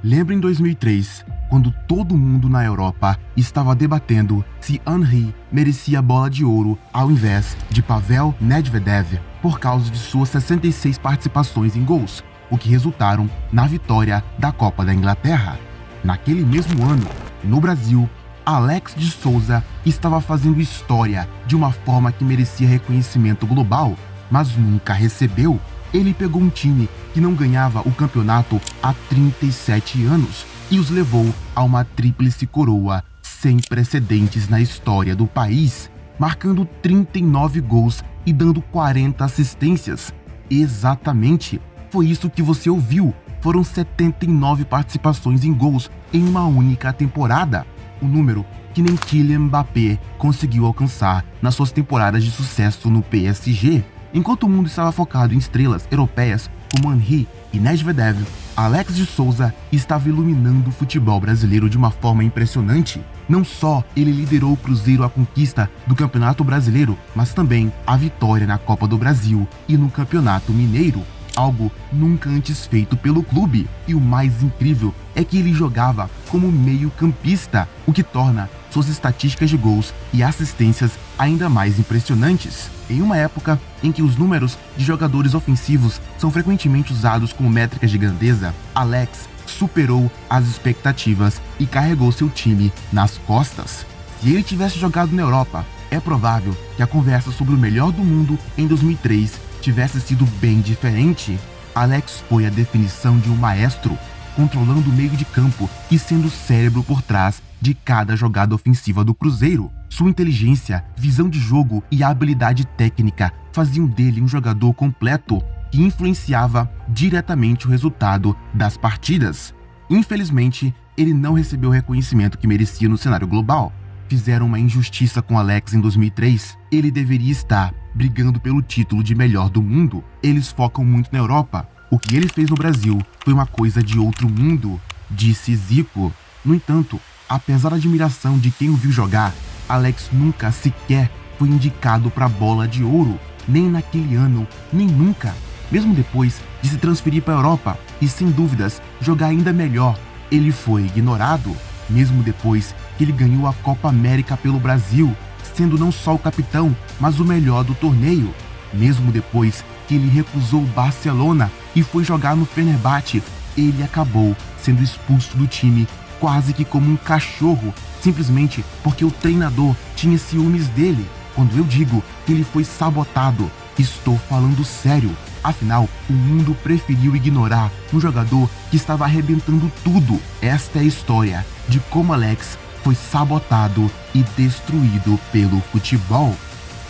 Lembra em 2003, quando todo mundo na Europa estava debatendo se Henry merecia a bola de ouro ao invés de Pavel Nedvedev por causa de suas 66 participações em gols, o que resultaram na vitória da Copa da Inglaterra. Naquele mesmo ano, no Brasil, Alex de Souza estava fazendo história de uma forma que merecia reconhecimento global, mas nunca recebeu. Ele pegou um time que não ganhava o campeonato há 37 anos e os levou a uma tríplice coroa sem precedentes na história do país, marcando 39 gols e dando 40 assistências. Exatamente, foi isso que você ouviu. Foram 79 participações em gols em uma única temporada, um número que nem Kylian Mbappé conseguiu alcançar nas suas temporadas de sucesso no PSG. Enquanto o mundo estava focado em estrelas europeias como Henry e Nedvedev, Alex de Souza estava iluminando o futebol brasileiro de uma forma impressionante. Não só ele liderou o Cruzeiro à conquista do Campeonato Brasileiro, mas também a vitória na Copa do Brasil e no Campeonato Mineiro, algo nunca antes feito pelo clube. E o mais incrível é que ele jogava como meio-campista, o que torna suas estatísticas de gols e assistências ainda mais impressionantes. Em uma época em que os números de jogadores ofensivos são frequentemente usados como métricas de grandeza, Alex superou as expectativas e carregou seu time nas costas. Se ele tivesse jogado na Europa, é provável que a conversa sobre o melhor do mundo em 2003 tivesse sido bem diferente. Alex foi a definição de um maestro, controlando o meio de campo e sendo o cérebro por trás de cada jogada ofensiva do Cruzeiro. Sua inteligência, visão de jogo e habilidade técnica faziam dele um jogador completo que influenciava diretamente o resultado das partidas. Infelizmente, ele não recebeu o reconhecimento que merecia no cenário global. Fizeram uma injustiça com Alex em 2003. Ele deveria estar brigando pelo título de melhor do mundo. Eles focam muito na Europa. O que ele fez no Brasil foi uma coisa de outro mundo, disse Zico. No entanto, apesar da admiração de quem o viu jogar, Alex nunca sequer foi indicado para a bola de ouro, nem naquele ano, nem nunca. Mesmo depois de se transferir para a Europa e, sem dúvidas, jogar ainda melhor, ele foi ignorado. Mesmo depois que ele ganhou a Copa América pelo Brasil, sendo não só o capitão, mas o melhor do torneio. Mesmo depois que ele recusou o Barcelona e foi jogar no Fenerbahçe, ele acabou sendo expulso do time quase que como um cachorro, simplesmente porque o treinador tinha ciúmes dele. Quando eu digo que ele foi sabotado, estou falando sério. Afinal, o mundo preferiu ignorar um jogador que estava arrebentando tudo. Esta é a história de como Alex foi sabotado e destruído pelo futebol.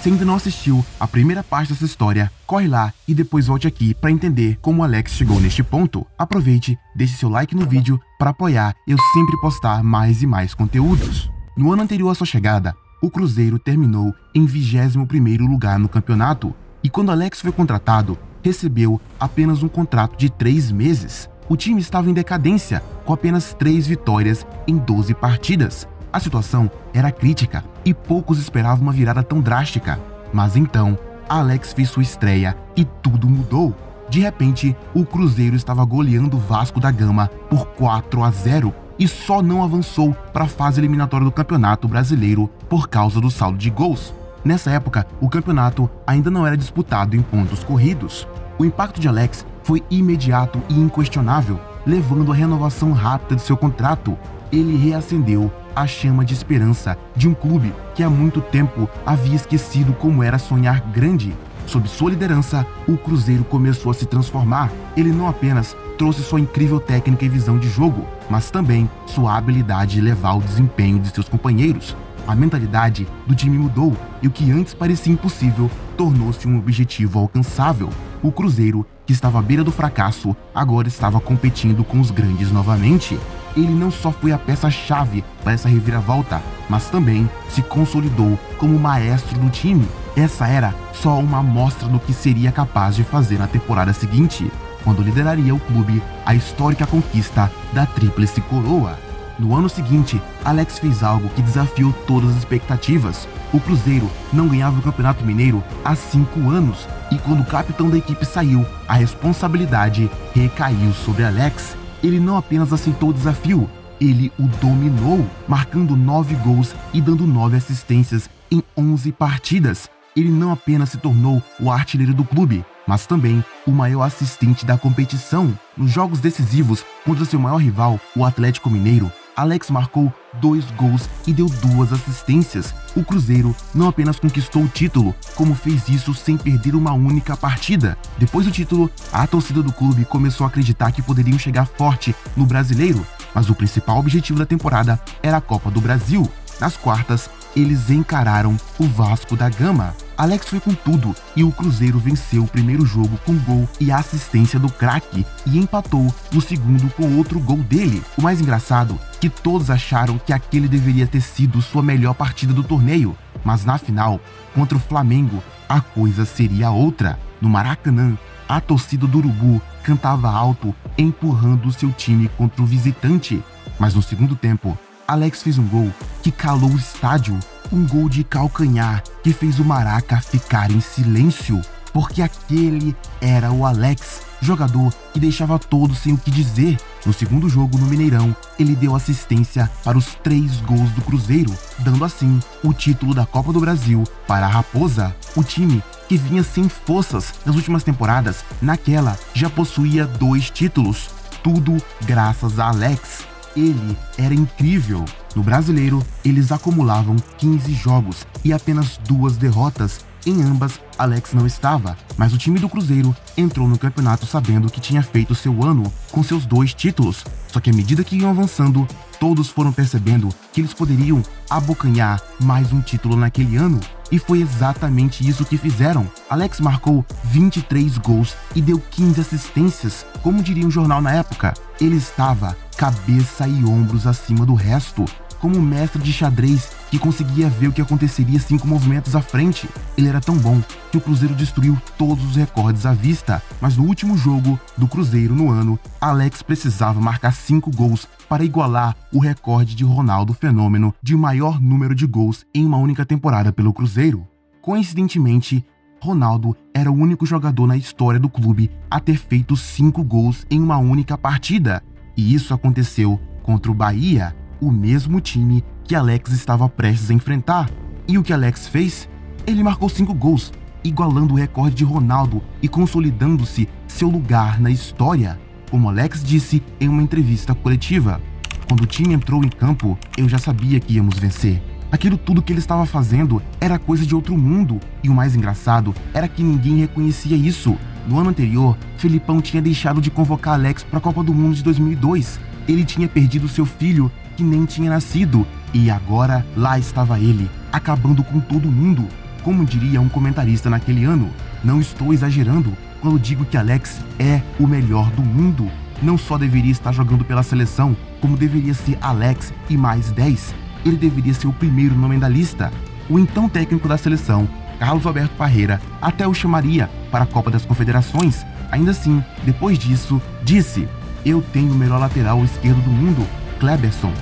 Se ainda não assistiu a primeira parte dessa história, corre lá e depois volte aqui para entender como Alex chegou neste ponto. Aproveite, deixe seu like no vídeo para apoiar eu sempre postar mais e mais conteúdos. No ano anterior à sua chegada, o Cruzeiro terminou em 21º lugar no campeonato e quando Alex foi contratado, recebeu apenas um contrato de 3 meses. O time estava em decadência, com apenas 3 vitórias em 12 partidas. A situação era crítica e poucos esperavam uma virada tão drástica. Mas então, Alex fez sua estreia e tudo mudou. De repente, o Cruzeiro estava goleando o Vasco da Gama por 4-0 e só não avançou para a fase eliminatória do Campeonato Brasileiro por causa do saldo de gols. Nessa época, o campeonato ainda não era disputado em pontos corridos. O impacto de Alex foi imediato e inquestionável, levando à renovação rápida de seu contrato. Ele reacendeu a chama de esperança de um clube que há muito tempo havia esquecido como era sonhar grande. Sob sua liderança, o Cruzeiro começou a se transformar. Ele não apenas trouxe sua incrível técnica e visão de jogo, mas também sua habilidade de levar o desempenho de seus companheiros. A mentalidade do time mudou e o que antes parecia impossível tornou-se um objetivo alcançável. O Cruzeiro, que estava à beira do fracasso, agora estava competindo com os grandes novamente. Ele não só foi a peça-chave para essa reviravolta, mas também se consolidou como maestro do time. Essa era só uma amostra do que seria capaz de fazer na temporada seguinte, quando lideraria o clube à histórica conquista da Tríplice Coroa. No ano seguinte, Alex fez algo que desafiou todas as expectativas. O Cruzeiro não ganhava o Campeonato Mineiro há 5 anos, e quando o capitão da equipe saiu, a responsabilidade recaiu sobre Alex. ele não apenas aceitou o desafio, ele o dominou, marcando 9 gols e dando 9 assistências em 11 partidas. Ele não apenas se tornou o artilheiro do clube, mas também o maior assistente da competição. Nos jogos decisivos contra seu maior rival, o Atlético Mineiro, Alex marcou 2 gols e deu 2 assistências. O Cruzeiro não apenas conquistou o título, como fez isso sem perder uma única partida. Depois do título, a torcida do clube começou a acreditar que poderiam chegar forte no Brasileiro, mas o principal objetivo da temporada era a Copa do Brasil. Nas quartas, eles encararam o Vasco da Gama. Alex foi com tudo e o Cruzeiro venceu o primeiro jogo com gol e assistência do craque e empatou no segundo com outro gol dele. O mais engraçado é que todos acharam que aquele deveria ter sido sua melhor partida do torneio, mas na final, contra o Flamengo, a coisa seria outra. No Maracanã, a torcida do Urubu cantava alto, empurrando seu time contra o visitante. Mas no segundo tempo, Alex fez um gol que calou o estádio, um gol de calcanhar que fez o Maraca ficar em silêncio, porque aquele era o Alex, jogador que deixava todos sem o que dizer. No segundo jogo no Mineirão, ele deu assistência para os 3 gols do Cruzeiro, dando assim o título da Copa do Brasil para a Raposa. O time, que vinha sem forças nas últimas temporadas, naquela já possuía 2 títulos, tudo graças a Alex. Ele era incrível. No Brasileiro, eles acumulavam 15 jogos e apenas 2 derrotas. Em ambas, Alex não estava, mas o time do Cruzeiro entrou no campeonato sabendo que tinha feito seu ano com seus 2 títulos. Só que à medida que iam avançando, todos foram percebendo que eles poderiam abocanhar mais um título naquele ano. E foi exatamente isso que fizeram. Alex marcou 23 gols e deu 15 assistências. Como diria um jornal na época, ele estava cabeça e ombros acima do resto. Como um mestre de xadrez que conseguia ver o que aconteceria 5 movimentos à frente. Ele era tão bom que o Cruzeiro destruiu todos os recordes à vista. Mas no último jogo do Cruzeiro no ano, Alex precisava marcar 5 gols para igualar o recorde de Ronaldo Fenômeno de maior número de gols em uma única temporada pelo Cruzeiro. Coincidentemente, Ronaldo era o único jogador na história do clube a ter feito 5 gols em uma única partida. E isso aconteceu contra o Bahia, o mesmo time que Alex estava prestes a enfrentar. E o que Alex fez? Ele marcou 5 gols, igualando o recorde de Ronaldo e consolidando-se seu lugar na história. Como Alex disse em uma entrevista coletiva, quando o time entrou em campo, eu já sabia que íamos vencer. Aquilo tudo que ele estava fazendo era coisa de outro mundo, e o mais engraçado era que ninguém reconhecia isso. No ano anterior, Felipão tinha deixado de convocar Alex para a Copa do Mundo de 2002. Ele tinha perdido seu filho, que nem tinha nascido, e agora lá estava ele, acabando com todo mundo. Como diria um comentarista naquele ano, não estou exagerando quando digo que Alex é o melhor do mundo. Não só deveria estar jogando pela seleção, como deveria ser Alex e mais 10. Ele deveria ser o primeiro nome da lista. O então técnico da seleção, Carlos Alberto Parreira, até o chamaria para a Copa das Confederações. Ainda assim, depois disso, disse: eu tenho o melhor lateral esquerdo do mundo, Kleberson,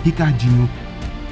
Ricardinho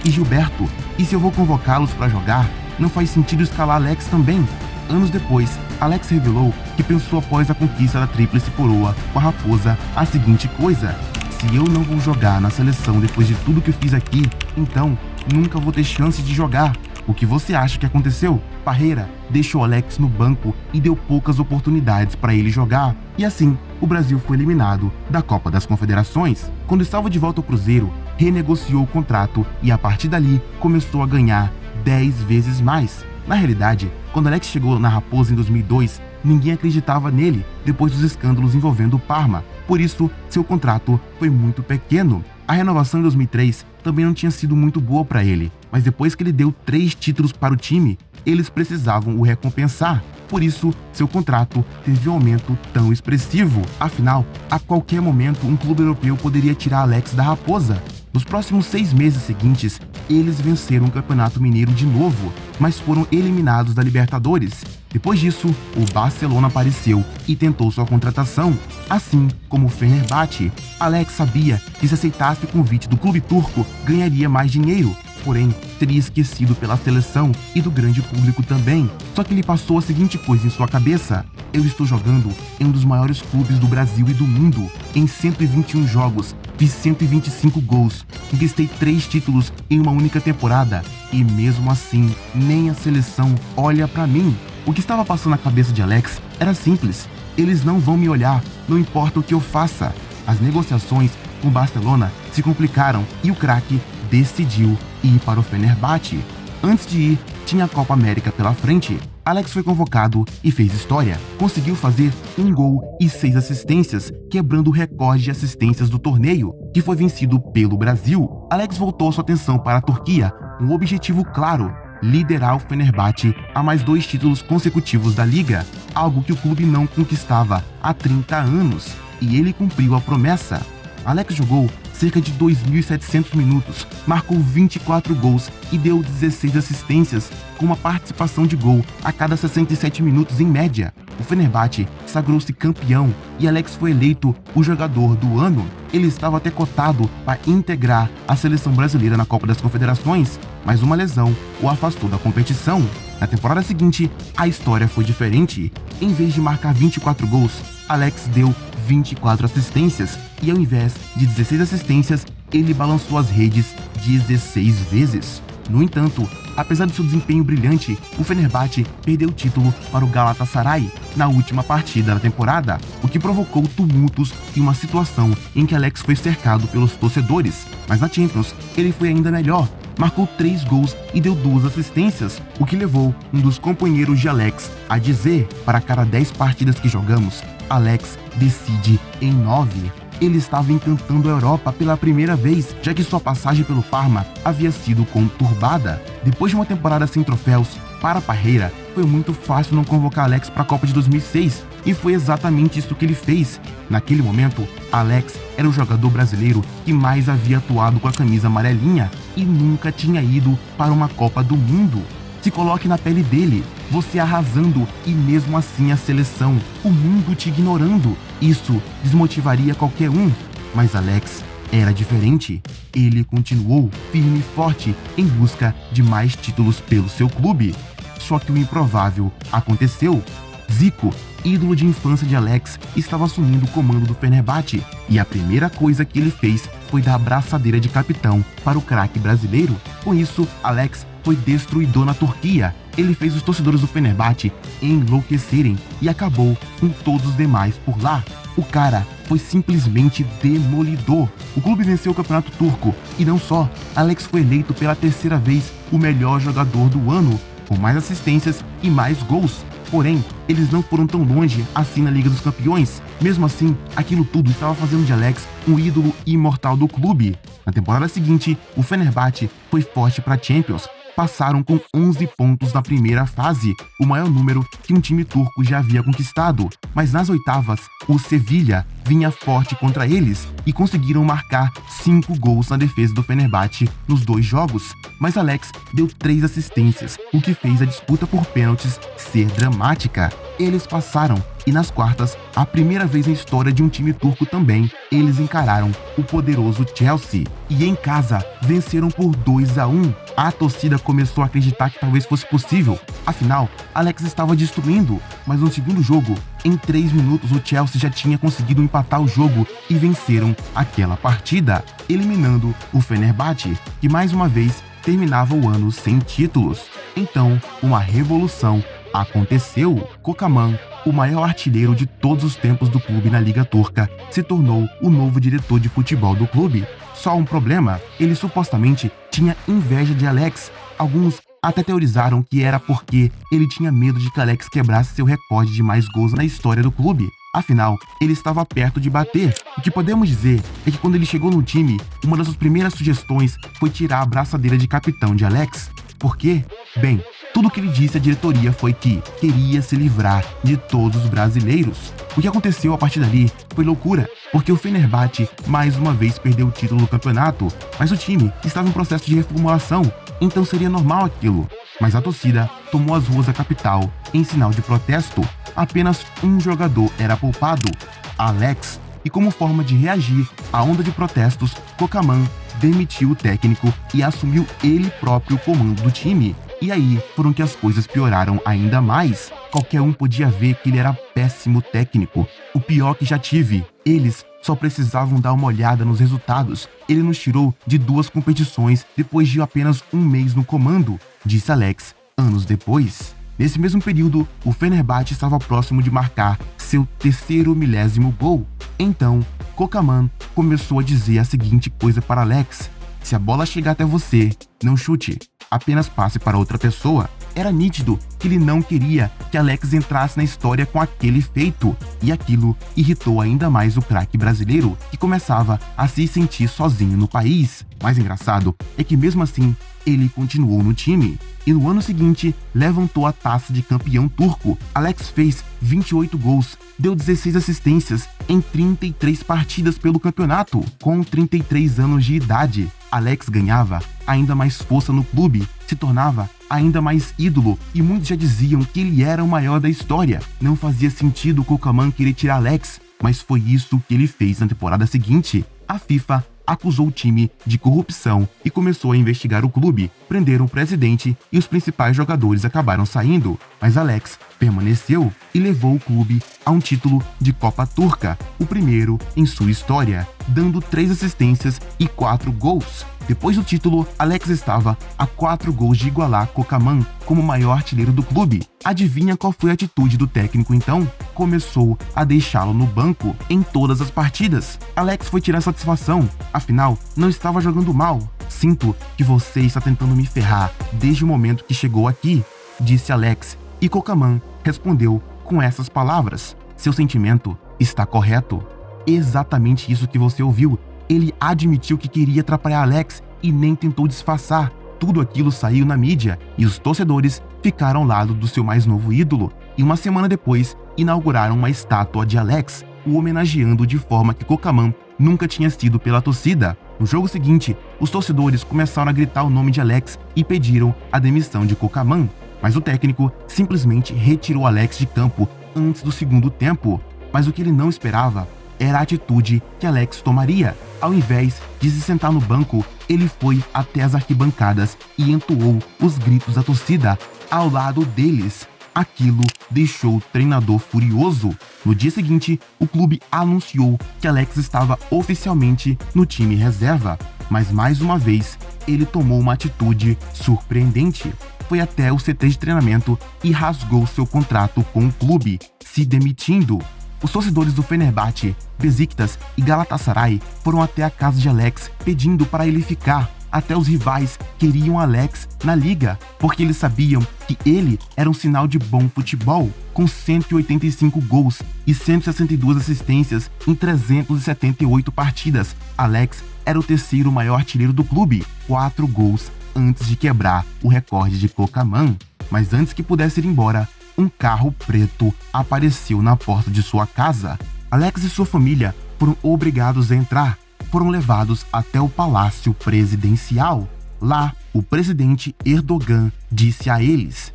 e Gilberto, e se eu vou convocá-los para jogar, não faz sentido escalar Alex também. Anos depois, Alex revelou que pensou após a conquista da Tríplice Coroa com a Raposa a seguinte coisa: se eu não vou jogar na seleção depois de tudo que eu fiz aqui, então nunca vou ter chance de jogar. O que você acha que aconteceu? Parreira deixou Alex no banco e deu poucas oportunidades para ele jogar. E assim, o Brasil foi eliminado da Copa das Confederações. Quando estava de volta ao Cruzeiro, renegociou o contrato e a partir dali começou a ganhar 10 vezes mais. Na realidade, quando Alex chegou na Raposa em 2002, ninguém acreditava nele depois dos escândalos envolvendo o Parma. Por isso, seu contrato foi muito pequeno. A renovação em 2003 também não tinha sido muito boa para ele, mas depois que ele deu 3 títulos para o time, eles precisavam o recompensar. Por isso, seu contrato teve um aumento tão expressivo. Afinal, a qualquer momento, um clube europeu poderia tirar Alex da Raposa. Nos próximos 6 meses seguintes, eles venceram o Campeonato Mineiro de novo, mas foram eliminados da Libertadores. Depois disso, o Barcelona apareceu e tentou sua contratação, assim como o Fenerbahçe. Alex sabia que se aceitasse o convite do clube turco, ganharia mais dinheiro. porém, seria esquecido pela seleção e do grande público também. Só que ele passou a seguinte coisa em sua cabeça: eu estou jogando em um dos maiores clubes do Brasil e do mundo. Em 121 jogos, fiz 125 gols, conquistei 3 títulos em uma única temporada. E mesmo assim, nem a seleção olha pra mim. O que estava passando na cabeça de Alex era simples: eles não vão me olhar, não importa o que eu faça. As negociações com o Barcelona se complicaram e o craque decidiu ir para o Fenerbahçe. Antes de ir, tinha a Copa América pela frente. Alex foi convocado e fez história. Conseguiu fazer 1 gol e 6 assistências, quebrando o recorde de assistências do torneio, que foi vencido pelo Brasil. Alex voltou sua atenção para a Turquia com um objetivo claro: liderar o Fenerbahçe a mais 2 títulos consecutivos da liga, algo que o clube não conquistava há 30 anos, e ele cumpriu a promessa. Alex jogou cerca de 2.700 minutos, marcou 24 gols e deu 16 assistências, com uma participação de gol a cada 67 minutos em média. O Fenerbahçe sagrou-se campeão e Alex foi eleito o jogador do ano. Ele estava até cotado para integrar a seleção brasileira na Copa das Confederações, mas uma lesão o afastou da competição. Na temporada seguinte, a história foi diferente. Em vez de marcar 24 gols, Alex deu 24 assistências e, ao invés de 16 assistências, ele balançou as redes 16 vezes. No entanto, apesar do seu desempenho brilhante, o Fenerbahçe perdeu o título para o Galatasaray na última partida da temporada, o que provocou tumultos e uma situação em que Alex foi cercado pelos torcedores. Mas na Champions, ele foi ainda melhor. Marcou 3 gols e deu 2 assistências, o que levou um dos companheiros de Alex a dizer: para cada 10 partidas que jogamos, Alex decide em 9. Ele estava encantando a Europa pela primeira vez, já que sua passagem pelo Parma havia sido conturbada. Depois de uma temporada sem troféus para a Parreira, foi muito fácil não convocar Alex para a Copa de 2006, e foi exatamente isso que ele fez. Naquele momento, Alex era o jogador brasileiro que mais havia atuado com a camisa amarelinha e nunca tinha ido para uma Copa do Mundo. Se coloque na pele dele, você arrasando e mesmo assim a seleção, o mundo te ignorando. Isso desmotivaria qualquer um, mas Alex era diferente. Ele continuou firme e forte em busca de mais títulos pelo seu clube. Só que o improvável aconteceu. Zico, ídolo de infância de Alex, estava assumindo o comando do Fenerbahçe, e a primeira coisa que ele fez foi dar a braçadeira de capitão para o craque brasileiro. Com isso, Alex foi destruidor na Turquia. Ele fez os torcedores do Fenerbahçe enlouquecerem e acabou com todos os demais por lá. O cara foi simplesmente demolidor. O clube venceu o campeonato turco e não só, Alex foi eleito pela 3ª vez o melhor jogador do ano, com mais assistências e mais gols. Porém, eles não foram tão longe assim na Liga dos Campeões. Mesmo assim, aquilo tudo estava fazendo de Alex um ídolo imortal do clube. Na temporada seguinte, o Fenerbahçe foi forte para a Champions. Passaram com 11 pontos na primeira fase, o maior número que um time turco já havia conquistado. Mas nas oitavas, o Sevilha vinha forte contra eles e conseguiram marcar 5 gols na defesa do Fenerbahçe nos 2 jogos. Mas Alex deu 3 assistências, o que fez a disputa por pênaltis ser dramática. Eles passaram e nas quartas, a primeira vez na história de um time turco também, eles encararam o poderoso Chelsea. E em casa, venceram por 2-1. A torcida começou a acreditar que talvez fosse possível. Afinal, Alex estava destruindo, mas no segundo jogo, em 3 minutos, o Chelsea já tinha conseguido empatar o jogo e venceram aquela partida, eliminando o Fenerbahçe, que mais uma vez terminava o ano sem títulos. Então, uma revolução aconteceu. Kocaman, o maior artilheiro de todos os tempos do clube na Liga Turca, se tornou o novo diretor de futebol do clube. Só um problema: ele supostamente tinha inveja de Alex. Alguns até teorizaram que era porque ele tinha medo de que Alex quebrasse seu recorde de mais gols na história do clube. Afinal, ele estava perto de bater. O que podemos dizer é que quando ele chegou no time, uma das suas primeiras sugestões foi tirar a braçadeira de capitão de Alex. Por quê? Bem, tudo o que ele disse à diretoria foi que queria se livrar de todos os brasileiros. O que aconteceu a partir dali foi loucura, porque o Fenerbahçe mais uma vez perdeu o título do campeonato, mas o time estava em processo de reformulação, então seria normal aquilo. Mas a torcida tomou as ruas da capital em sinal de protesto. Apenas um jogador era poupado, Alex, e como forma de reagir à onda de protestos, Kocaman demitiu o técnico e assumiu ele próprio o comando do time. E aí foram que as coisas pioraram ainda mais. Qualquer um podia ver que ele era péssimo técnico, o pior que já tive. Eles só precisavam dar uma olhada nos resultados. Ele nos tirou de 2 competições depois de apenas 1 mês no comando, disse Alex anos depois. Nesse mesmo período, o Fenerbahçe estava próximo de marcar seu 3º milésimo gol. Então, Kocaman começou a dizer a seguinte coisa para Alex: se a bola chegar até você, não chute, apenas passe para outra pessoa. Era nítido que ele não queria que Alex entrasse na história com aquele feito, e aquilo irritou ainda mais o craque brasileiro, que começava a se sentir sozinho no país. Mais engraçado é que mesmo assim, ele continuou no time, e no ano seguinte levantou a taça de campeão turco. Alex fez 28 gols, deu 16 assistências em 33 partidas pelo campeonato. Com 33 anos de idade, Alex ganhava ainda mais força no clube, se tornava ainda mais ídolo, e muitos já diziam que ele era o maior da história. Não fazia sentido o Kocaman querer tirar Alex, mas foi isso que ele fez na temporada seguinte. A FIFA acusou o time de corrupção e começou a investigar o clube. Prenderam o presidente e os principais jogadores acabaram saindo, mas Alex permaneceu e levou o clube a um título de Copa Turca, o primeiro em sua história, dando 3 assistências e 4 gols. Depois do título, Alex estava a 4 gols de igualar Kocaman como o maior artilheiro do clube. Adivinha qual foi a atitude do técnico então? Começou a deixá-lo no banco em todas as partidas. Alex foi tirar satisfação, afinal, não estava jogando mal. Sinto que você está tentando me ferrar desde o momento que chegou aqui, disse Alex, e Kocaman respondeu com essas palavras: seu sentimento está correto. Exatamente isso que você ouviu. Ele admitiu que queria atrapalhar Alex e nem tentou disfarçar. Tudo aquilo saiu na mídia e os torcedores ficaram ao lado do seu mais novo ídolo, e uma semana depois inauguraram uma estátua de Alex, o homenageando de forma que Kocaman nunca tinha sido pela torcida. No jogo seguinte, os torcedores começaram a gritar o nome de Alex e pediram a demissão de Kocaman, mas o técnico simplesmente retirou Alex de campo antes do segundo tempo. Mas o que ele não esperava era a atitude que Alex tomaria. Ao invés de se sentar no banco, ele foi até as arquibancadas e entoou os gritos da torcida ao lado deles. Aquilo deixou o treinador furioso. No dia seguinte, o clube anunciou que Alex estava oficialmente no time reserva, mas mais uma vez, ele tomou uma atitude surpreendente. Foi até o CT de treinamento e rasgou seu contrato com o clube, se demitindo. Os torcedores do Fenerbahçe, Besiktas e Galatasaray foram até a casa de Alex pedindo para ele ficar. Até os rivais queriam Alex na liga, porque eles sabiam que ele era um sinal de bom futebol. Com 185 gols e 162 assistências em 378 partidas, Alex era o 3º maior artilheiro do clube, 4 gols antes de quebrar o recorde de Kocaman. Mas antes que pudesse ir embora, um carro preto apareceu na porta de sua casa. Alex e sua família foram obrigados a entrar. Foram levados até o palácio presidencial. Lá, o presidente Erdogan disse a eles: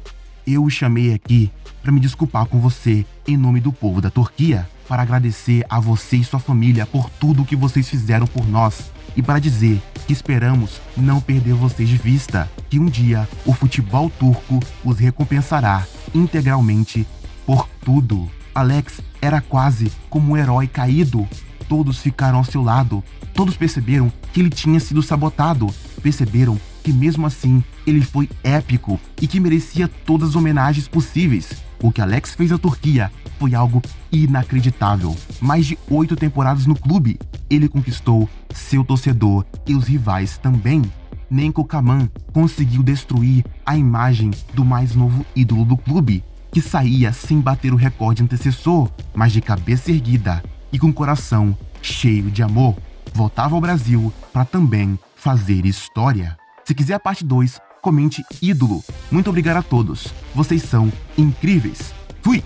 eu o chamei aqui para me desculpar com você em nome do povo da Turquia, para agradecer a você e sua família por tudo o que vocês fizeram por nós, e para dizer que esperamos não perder vocês de vista, que um dia o futebol turco os recompensará integralmente por tudo. Alex era quase como um herói caído. Todos ficaram ao seu lado. Todos perceberam que ele tinha sido sabotado. Perceberam que mesmo assim ele foi épico e que merecia todas as homenagens possíveis. O que Alex fez à Turquia foi algo inacreditável. Mais de 8 temporadas no clube, ele conquistou seu torcedor e os rivais também. Nem Kocaman conseguiu destruir a imagem do mais novo ídolo do clube, que saía sem bater o recorde antecessor, mas de cabeça erguida e com coração cheio de amor, voltava ao Brasil para também fazer história. Se quiser a parte 2, comente ídolo. Muito obrigado a todos. Vocês são incríveis. Fui!